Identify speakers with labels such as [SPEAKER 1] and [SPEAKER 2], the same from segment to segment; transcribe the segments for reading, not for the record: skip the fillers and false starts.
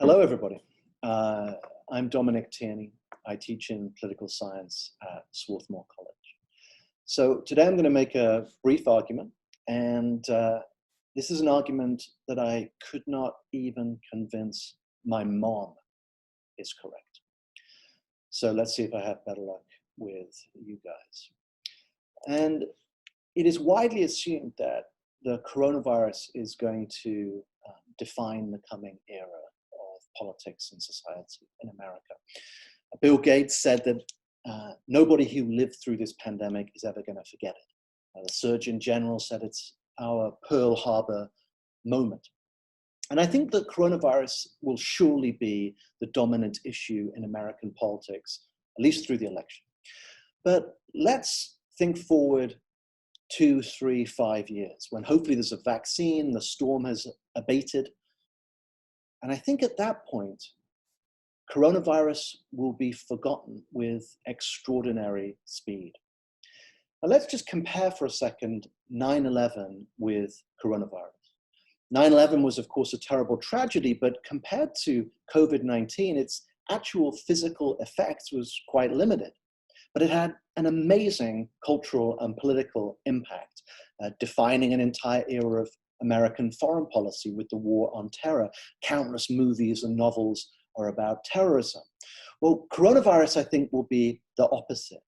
[SPEAKER 1] Hello, everybody. I'm Dominic Tierney. I teach in political science at SwatTalk College. So today I'm going to make a brief argument, and this is an argument that I could not even convince my mom is correct. So let's see if I have better luck with you guys. And it is widely assumed that the coronavirus is going to define the coming era of politics and society in America. Bill Gates said that nobody who lived through this pandemic is ever going to forget it. The Surgeon General said it's our Pearl Harbor moment. And I think that coronavirus will surely be the dominant issue in American politics, at least through the election. But let's think forward 2, 3, 5 years, when hopefully there's a vaccine, the storm has abated. And I think at that point, coronavirus will be forgotten with extraordinary speed. Now let's just compare for a second 9/11 with coronavirus. 9/11 was, of course, a terrible tragedy, but compared to COVID-19, its actual physical effects was quite limited. But it had an amazing cultural and political impact, defining an entire era of American foreign policy with the war on terror. Countless movies and novels are about terrorism. Well, coronavirus, I think, will be the opposite.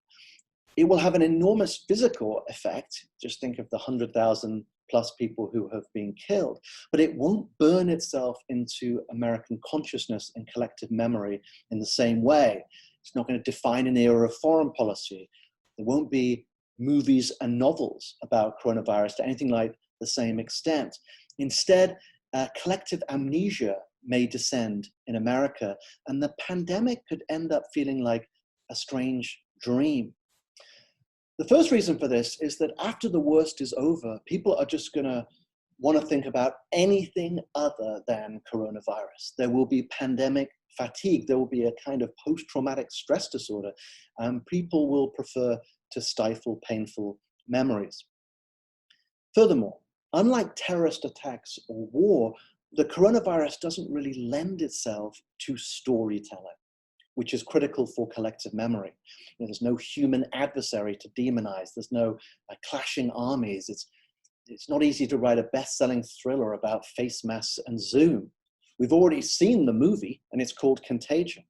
[SPEAKER 1] It will have an enormous physical effect. Just think of the 100,000 plus people who have been killed, but it won't burn itself into American consciousness and collective memory in the same way. It's not going to define an era of foreign policy. There won't be movies and novels about coronavirus to anything like the same extent. Instead, collective amnesia may descend in America, and the pandemic could end up feeling like a strange dream. The first reason for this is that after the worst is over, people are just going to want to think about anything other than coronavirus. There will be pandemic fatigue. There will be a kind of post-traumatic stress disorder. People will prefer to stifle painful memories. Furthermore, unlike terrorist attacks or war, the coronavirus doesn't really lend itself to storytelling, which is critical for collective memory. There's no human adversary to demonize. There's no clashing armies. It's not easy to write a best-selling thriller about face masks and Zoom. We've already seen the movie, and it's called Contagion.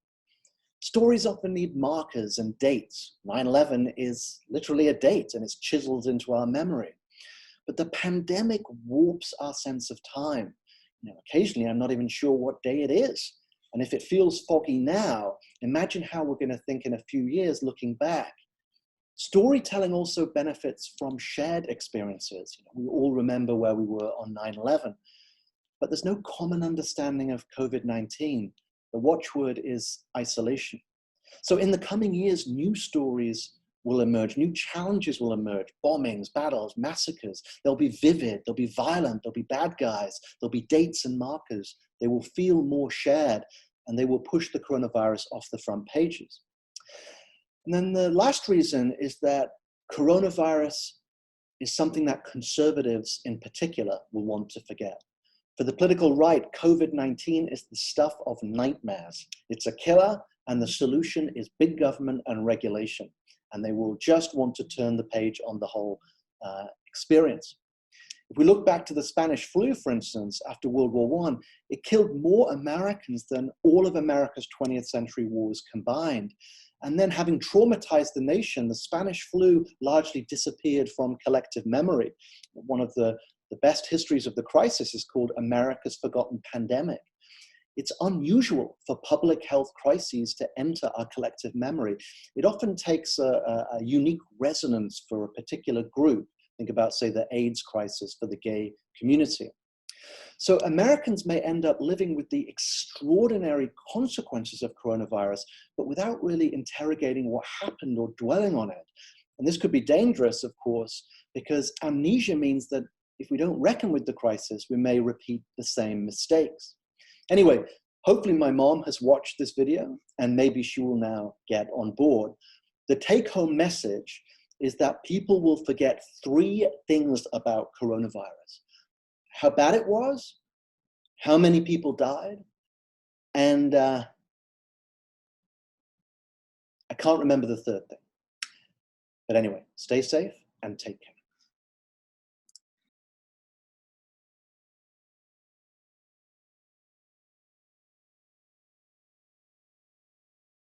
[SPEAKER 1] Stories often need markers and dates. 9/11 is literally a date, and it's chiseled into our memory. But the pandemic warps our sense of time. Occasionally, I'm not even sure what day it is. And if it feels foggy now, imagine how we're going to think in a few years looking back. Storytelling also benefits from shared experiences. We all remember where we were on 9/11, but there's no common understanding of COVID-19. The watchword is isolation. So in the coming years, new stories will emerge, new challenges will emerge, bombings, battles, massacres. They'll be vivid, they'll be violent, there'll be bad guys, there'll be dates and markers. They will feel more shared, and they will push the coronavirus off the front pages. And then the last reason is that coronavirus is something that conservatives in particular will want to forget. For the political right, COVID-19 is the stuff of nightmares. It's a killer, and the solution is big government and regulation. And they will just want to turn the page on the whole experience. If we look back to the Spanish flu, for instance, after World War I, it killed more Americans than all of America's 20th century wars combined. And then, having traumatized the nation, the Spanish flu largely disappeared from collective memory. One of the best histories of the crisis is called America's Forgotten Pandemic. It's unusual for public health crises to enter our collective memory. It often takes a unique resonance for a particular group. Think about, say, the AIDS crisis for the gay community. So Americans may end up living with the extraordinary consequences of coronavirus, but without really interrogating what happened or dwelling on it. And this could be dangerous, of course, because amnesia means that if we don't reckon with the crisis, we may repeat the same mistakes. Anyway, hopefully my mom has watched this video, and maybe she will now get on board. The take-home message is that people will forget 3 things about coronavirus: how bad it was, how many people died, And I can't remember the third thing. But anyway, stay safe and take care.